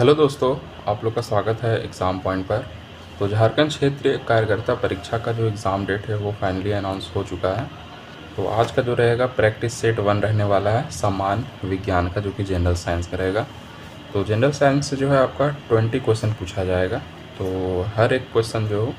Hello दोस्तों, आप लोग का स्वागत है एग्ज़ाम पॉइंट पर। तो झारखंड क्षेत्रीय कार्यकर्ता परीक्षा का जो एग्ज़ाम डेट है वो फाइनली अनाउंस हो चुका है। तो आज का जो रहेगा प्रैक्टिस सेट 1 रहने वाला है सामान्य विज्ञान का, जो कि जनरल साइंस का रहेगा। तो जनरल साइंस से जो है आपका 20 क्वेश्चन पूछा जाएगा। तो हर एक क्वेश्चन जो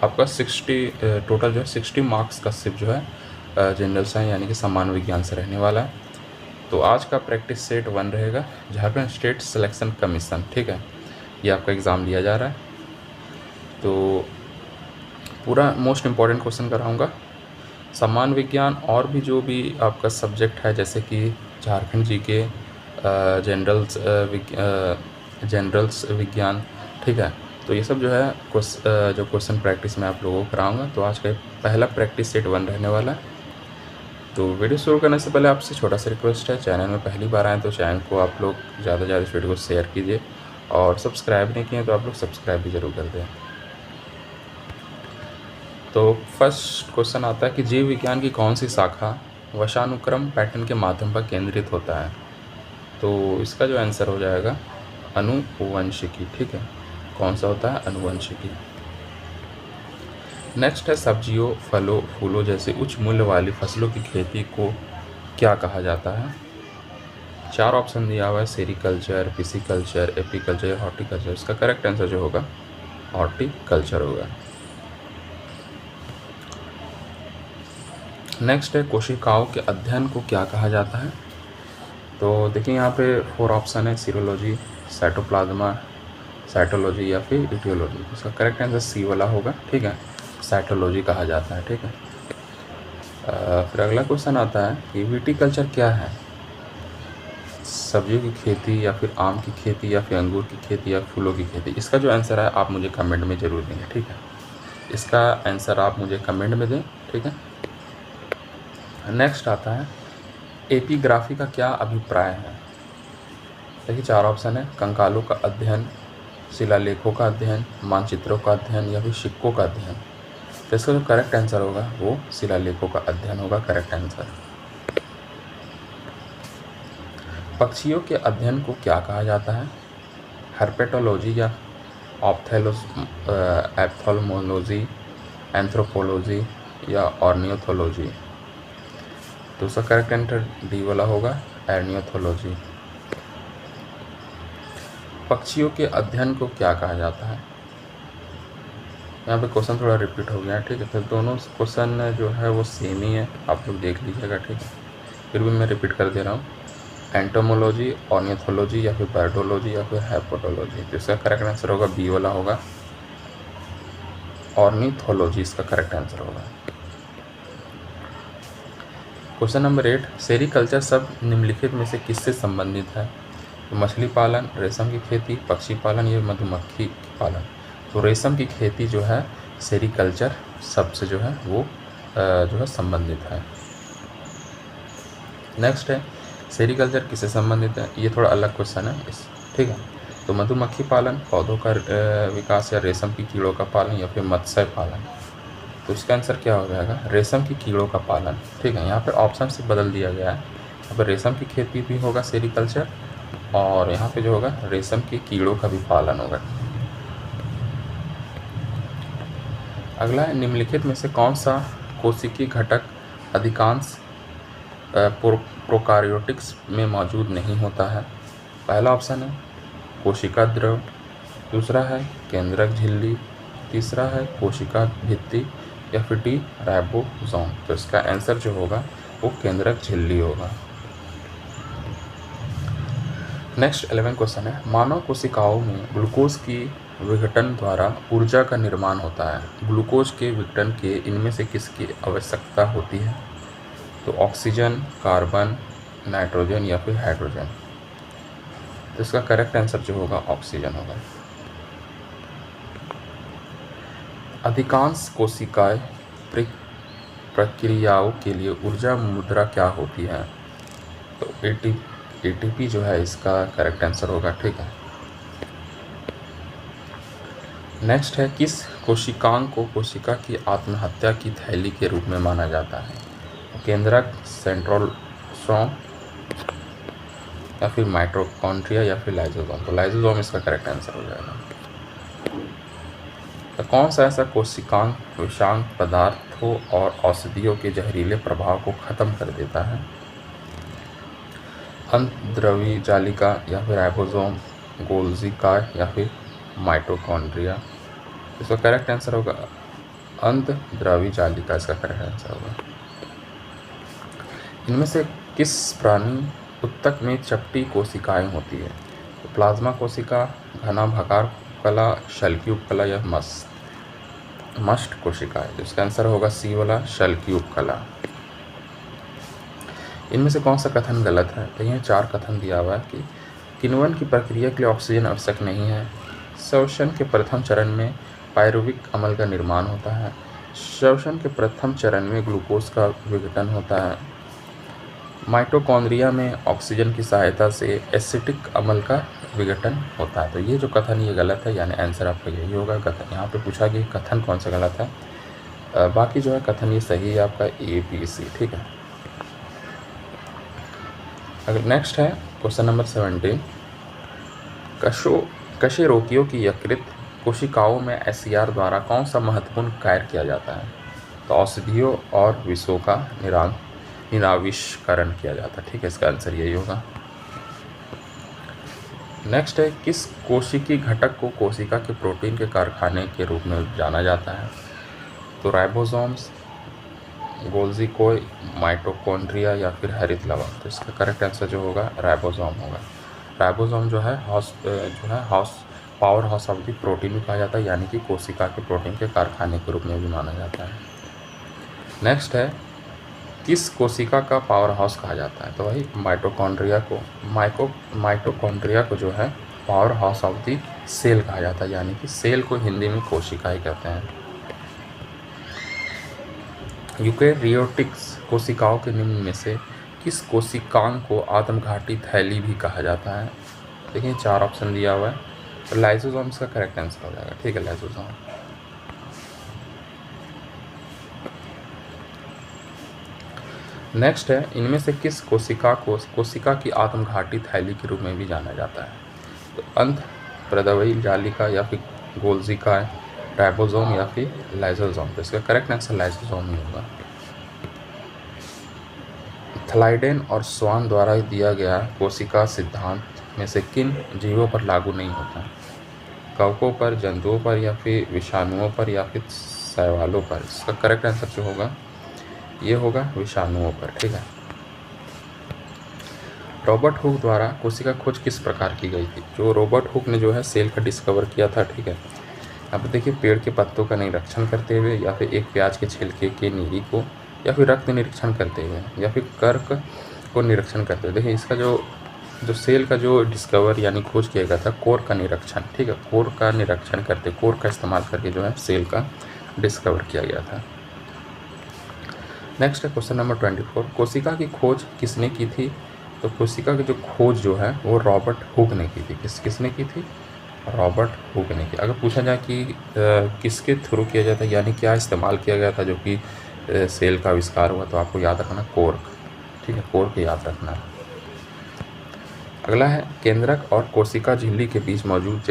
आपका 60 टोटल जो है 60 मार्क्स का सिर्फ जो है जनरल साइंस यानी कि सामान्य विज्ञान से रहने वाला है। तो आज का प्रैक्टिस सेट 1 रहेगा झारखंड स्टेट सिलेक्शन कमीशन, ठीक है, ये आपका एग्ज़ाम लिया जा रहा है। तो पूरा मोस्ट इम्पॉर्टेंट क्वेश्चन कराऊंगा। सामान्य विज्ञान और भी जो भी आपका सब्जेक्ट है, जैसे कि झारखंड जी के जनरल्स विज्ञान, ठीक है। तो ये सब जो है जो क्वेश्चन प्रैक्टिस मैं आप लोगों को कराऊंगा। तो आज का पहला प्रैक्टिस सेट 1 रहने वाला है। तो वीडियो शुरू करने से पहले आपसे छोटा सा रिक्वेस्ट है, चैनल में पहली बार आएँ तो चैनल को आप लोग ज़्यादा से ज़्यादा इस वीडियो को शेयर कीजिए, और सब्सक्राइब नहीं किए तो आप लोग सब्सक्राइब भी ज़रूर कर दें। तो फर्स्ट क्वेश्चन आता है कि जीव विज्ञान की कौन सी शाखा वंशानुक्रम पैटर्न के माध्यम पर केंद्रित होता है। तो इसका जो आंसर हो जाएगा अनुवंशिकी, ठीक है। कौन सा होता है? अनुवंशिकी। नेक्स्ट है सब्जियों, फलों, फूलों जैसे उच्च मूल्य वाली फसलों की खेती को क्या कहा जाता है। 4 ऑप्शन दिया हुआ है, सेरिकल्चर, पिसिकल्चर, एपीकल्चर, हॉर्टिकल्चर। इसका करेक्ट आंसर जो होगा हॉर्टिकल्चर होगा। नेक्स्ट है कोशिकाओं के अध्ययन को क्या कहा जाता है। तो देखिए यहाँ पे 4 ऑप्शन है, सीरोलॉजी, साइटोप्लाज्मा, साइटोलॉजी या फिर इटियोलॉजी। इसका करेक्ट आंसर सी वाला होगा, ठीक है, साइटोलॉजी कहा जाता है, ठीक है। फिर अगला क्वेश्चन आता है कि विटिकल्चर क्या है। सब्जियों की खेती या फिर आम की खेती या फिर अंगूर की खेती या फूलों की खेती। इसका जो आंसर है आप मुझे कमेंट में ज़रूर देंगे, ठीक है। इसका आंसर आप मुझे कमेंट में दें, ठीक है। नेक्स्ट आता है एपिग्राफी का क्या अभिप्राय है। देखिए 4 ऑप्शन है, कंकालों का अध्ययन, शिलालेखों का अध्ययन, मानचित्रों का अध्ययन या फिर सिक्कों का अध्ययन। तो इसका जो करेक्ट आंसर होगा वो शिलालेखों का अध्ययन होगा, करेक्ट आंसर। पक्षियों के अध्ययन को क्या कहा जाता है। हर्पेटोलॉजी या एप्थोलमोलॉजी, एंथ्रोपोलॉजी या ऑर्नियोथोलॉजी। तो उसका करेक्ट आंसर डी वाला होगा, एर्नियोथोलॉजी। पक्षियों के अध्ययन को क्या कहा जाता है। यहाँ पे क्वेश्चन थोड़ा रिपीट हो गया, ठीक है। तो दोनों क्वेश्चन जो है वो सेम ही है, आप लोग देख लीजिएगा, ठीक है। फिर भी मैं रिपीट कर दे रहा हूँ, एंटोमोलॉजी, ऑर्नियोथोलॉजी या फिर बर्डोलॉजी या फिर हैपोटोलॉजी। तो इसका करेक्ट आंसर होगा बी वाला होगा, ऑर्निथोलॉजी इसका करेक्ट आंसर होगा। क्वेश्चन नंबर 8, सेरिकल्चर शब्द निम्नलिखित में से किससे संबंधित है। तो मछली पालन, रेशम की खेती, पक्षी पालन या मधुमक्खी पालन। तो रेशम की खेती जो है सेरिकल्चर शब्द से जो है वो जो है संबंधित है। नेक्स्ट है सेरिकल्चर किससे संबंधित है। ये थोड़ा अलग क्वेश्चन है ठीक है। तो मधुमक्खी पालन, पौधों का विकास या रेशम की कीड़ों का पालन या फिर मत्स्य पालन। तो इसका आंसर क्या हो जाएगा, रेशम की कीड़ों का पालन, ठीक है। यहाँ पर ऑप्शन से बदल दिया गया है, यहाँ पर रेशम की खेती भी होगा सेरिकल्चर, और यहाँ पे जो होगा रेशम के कीड़ों का भी पालन होगा। अगला है निम्नलिखित में से कौन सा कोशिकीय घटक अधिकांश प्रोकार्योटिक्स में मौजूद नहीं होता है। पहला ऑप्शन है कोशिका द्रव, दूसरा है केंद्रक झिल्ली, तीसरा है कोशिका भित्ति या फिर डी राइबोसोम। तो इसका आंसर जो होगा वो केंद्रक झिल्ली होगा। नेक्स्ट 11 क्वेश्चन है, मानव कोशिकाओं में ग्लूकोज की विघटन द्वारा ऊर्जा का निर्माण होता है। ग्लूकोज के विघटन के इनमें से किसकी आवश्यकता होती है। तो ऑक्सीजन, कार्बन, नाइट्रोजन या फिर हाइड्रोजन। तो इसका करेक्ट आंसर जो होगा ऑक्सीजन होगा। अधिकांश कोशिकाएं प्रक्रियाओं के लिए ऊर्जा मुद्रा क्या होती है। तो एटीपी जो है इसका करेक्ट आंसर होगा, ठीक है। नेक्स्ट है किस कोशिकांग को कोशिका की आत्महत्या की थैली के रूप में माना जाता है। केंद्रक, सेंट्रोसोम, या फिर माइटोकॉन्ड्रिया या फिर लाइसोसोम। तो लाइसोसोम इसका करेक्ट आंसर हो जाएगा। तो कौन सा ऐसा कोशिकांग विषांग पदार्थों और औषधियों के जहरीले प्रभाव को खत्म कर देता है? अंतद्रव्यी जालिका या फिर राइबोसोम, गोल्जी काय या फिर माइटोकॉन्ड्रिया। इसका करेक्ट आंसर होगा अंतद्रव्यी जालिका, इसका करेक्ट आंसर होगा। इनमें से किस प्राणी उत्तक में चपटी कोशिकाएं होती है? तो प्लाज्मा कोशिका, घनाभाकार उपकला, शल्की उपकला या मस्ट कोशिकाएं। तो इसका आंसर होगा सी वाला, शल्की उपकला। इनमें से कौन सा कथन गलत है? तो यह 4 कथन दिया हुआ है कि किण्वन की प्रक्रिया के लिए ऑक्सीजन आवश्यक नहीं है, श्वसन के प्रथम चरण में पायरुविक अम्ल का निर्माण होता है, श्वसन के प्रथम चरण में ग्लूकोज का विघटन होता है, माइटोकॉन्ड्रिया में ऑक्सीजन की सहायता से एसिटिक अम्ल का विघटन होता है। तो ये जो कथन ये गलत है, यानी आंसर आपका यही होगा। कथन यहाँ पे पूछा कि कथन कौन सा गलत है, बाकी जो है कथन ये सही है आपका ए, बी, सी। ठीक है। अगर नेक्स्ट है क्वेश्चन नंबर 17, कशेरुकियों की यकृत कोशिकाओं में एससीआर द्वारा कौन सा महत्वपूर्ण कार्य किया जाता है? तो औषधियों और विषों का निराविष्करण किया जाता है। ठीक है, इसका आंसर यही होगा। नेक्स्ट है किस कोशिकीय घटक को कोशिका के प्रोटीन के कारखाने के रूप में जाना जाता है? तो राइबोसोम्स, गोल्जी कोय, माइटोकॉन्ड्रिया या फिर हरित लवण। तो इसका करेक्ट आंसर जो होगा राइबोसोम होगा। राइबोसोम जो है powerhouse of the protein भी कहा जाता है, यानी कि कोशिका के प्रोटीन के कारखाने के रूप में भी माना जाता है। नेक्स्ट है किस कोशिका का पावर हाउस कहा जाता है? तो वही माइटोकॉन्ड्रिया को जो है powerhouse of the cell कहा जाता है, यानी कि सेल को हिंदी में कोशिका ही कहते हैं। यूकेरियोटिक्स कोशिकाओं के निम्न में से किस कोशिकांग को आत्मघाती थैली भी कहा जाता है? देखिए 4 ऑप्शन दिया हुआ है, तो लाइसोसोम इसका करेक्ट आंसर हो जाएगा। ठीक है, लाइसोसोम। नेक्स्ट है इनमें से किस कोशिका को कोशिका की आत्मघाती थैली के रूप में भी जाना जाता है? तो अंतःप्रद्रव्यी जालिका या फिर गोल्जी काय, राइबोसोम या फिर लाइसोसोम। तो इसका करेक्ट आंसर लाइसोसोम ही होगा। थलाइडेन और स्वान द्वारा दिया गया कोशिका सिद्धांत में से किन जीवों पर लागू नहीं होता? कवकों पर, जंतुओं पर या फिर विषाणुओं पर या फिर शैवालों पर। इसका करेक्ट आंसर जो होगा ये होगा विषाणुओं पर। ठीक है। रॉबर्ट हुक द्वारा कोशिका खोज किस प्रकार की गई थी? जो रॉबर्ट हुक ने जो है सेल का डिस्कवर किया था। ठीक है, यहाँ पर देखिए पेड़ के पत्तों का निरीक्षण करते हुए या फिर एक प्याज के छिलके के नीरी को या फिर रक्त निरीक्षण करते हुए या फिर कर्क को निरीक्षण करते हुए। देखिए इसका जो सेल का जो डिस्कवर यानी खोज किया गया था कोर का निरीक्षण। ठीक है, कोर का निरीक्षण करते, कोर का इस्तेमाल करके जो है सेल का डिस्कवर किया गया था। नेक्स्ट है क्वेश्चन नंबर 24, कोशिका की खोज किसने की थी? तो कोशिका की जो खोज जो है वो रॉबर्ट हुक ने की थी। किसने की थी? रॉबर्ट हुक ने की। अगर पूछा जाए कि किसके थ्रू किया जाता है, यानी क्या इस्तेमाल किया गया था जो कि सेल का आविष्कार हुआ, तो आपको याद रखना कोर्क। ठीक है, कोर्क याद रखना। अगला है केंद्रक और कोशिका झिल्ली के बीच मौजूद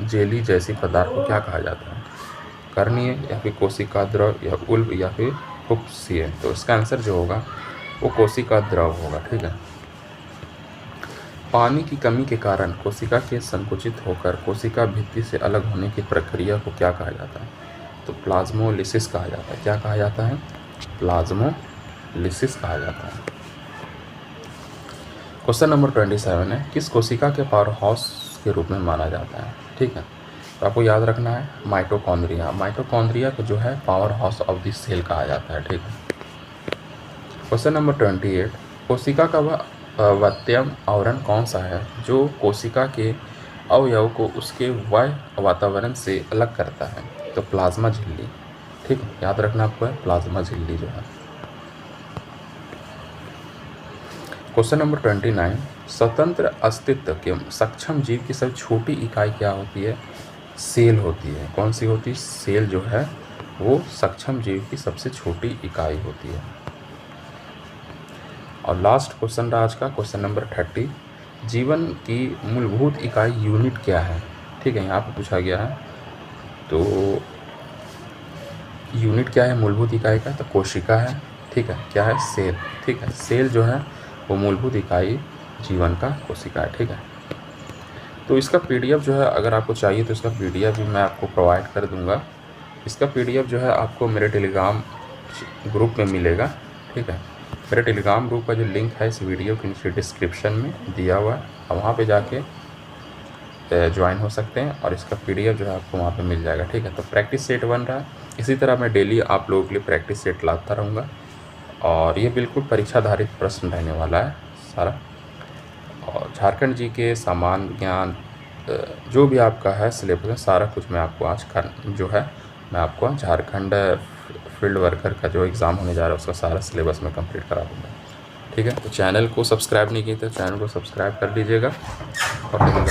जेली जैसी पदार्थ को क्या कहा जाता है? कर्णीय या फिर कोशिका द्रव या उल्ब या फिर उपसीय। तो इसका आंसर जो होगा वो कोशिका द्रव होगा। ठीक है। पानी की कमी के कारण कोशिका के संकुचित होकर कोशिका भित्ति से अलग होने की प्रक्रिया को क्या कहा जाता है? तो प्लाज्मोलिसिस कहा जाता है। क्या कहा जाता है? प्लाज्मोलिसिस कहा जाता है। क्वेश्चन नंबर 27 है किस कोशिका के पावर हाउस के रूप में माना जाता है? ठीक है, तो आपको याद रखना है माइटोकॉन्ड्रिया। माइटोकॉन्ड्रिया को जो है powerhouse of the cell कहा जाता है। ठीक है। क्वेश्चन नंबर 28, कोशिका का वह अवत्यम आवरण कौन सा है जो कोशिका के अवयव को उसके बाह्य वातावरण से अलग करता है? तो प्लाज्मा झिल्ली। ठीक है, याद रखना आपको है प्लाज्मा झिल्ली जो है। क्वेश्चन नंबर 29, स्वतंत्र अस्तित्व के सक्षम जीव की सबसे छोटी इकाई क्या होती है? सेल होती है। कौन सी होती है? सेल जो है वो सक्षम जीव की सबसे छोटी इकाई होती है। और लास्ट क्वेश्चन रहा आज का, क्वेश्चन नंबर 30, जीवन की मूलभूत इकाई यूनिट क्या है, ठीक है, यहाँ पे पूछा गया है। तो यूनिट क्या है मूलभूत इकाई का, तो कोशिका है, ठीक है, क्या है, सेल, ठीक है, सेल जो है वो मूलभूत इकाई जीवन का कोशिका है, ठीक है। तो इसका पीडीएफ जो है अगर आपको चाहिए तो इसका पीडीएफ भी मैं आपको प्रोवाइड कर दूंगा। इसका पीडीएफ जो है आपको मेरे टेलीग्राम ग्रुप में मिलेगा, ठीक है। मेरे टेलीग्राम ग्रुप का जो लिंक है इस वीडियो के नीचे डिस्क्रिप्शन में दिया हुआ है, आप वहाँ पे जाके ज्वाइन हो सकते हैं और इसका पीडीएफ जो है आपको वहाँ पे मिल जाएगा, ठीक है। तो प्रैक्टिस सेट बन रहा है, इसी तरह मैं डेली आप लोगों के लिए प्रैक्टिस सेट लाता रहूँगा और ये बिल्कुल परीक्षा आधारित प्रश्न रहने वाला है सारा। और झारखंड जी के सामान्य ज्ञान जो भी आपका है सिलेबस है सारा कुछ मैं आपको आज जो है मैं आपको झारखंड फील्ड वर्कर का जो एग्ज़ाम होने जा रहा है उसका सारा सिलेबस मैं कंप्लीट करा दूँगा, ठीक है। तो चैनल को सब्सक्राइब नहीं किए तो चैनल को सब्सक्राइब कर लीजिएगा और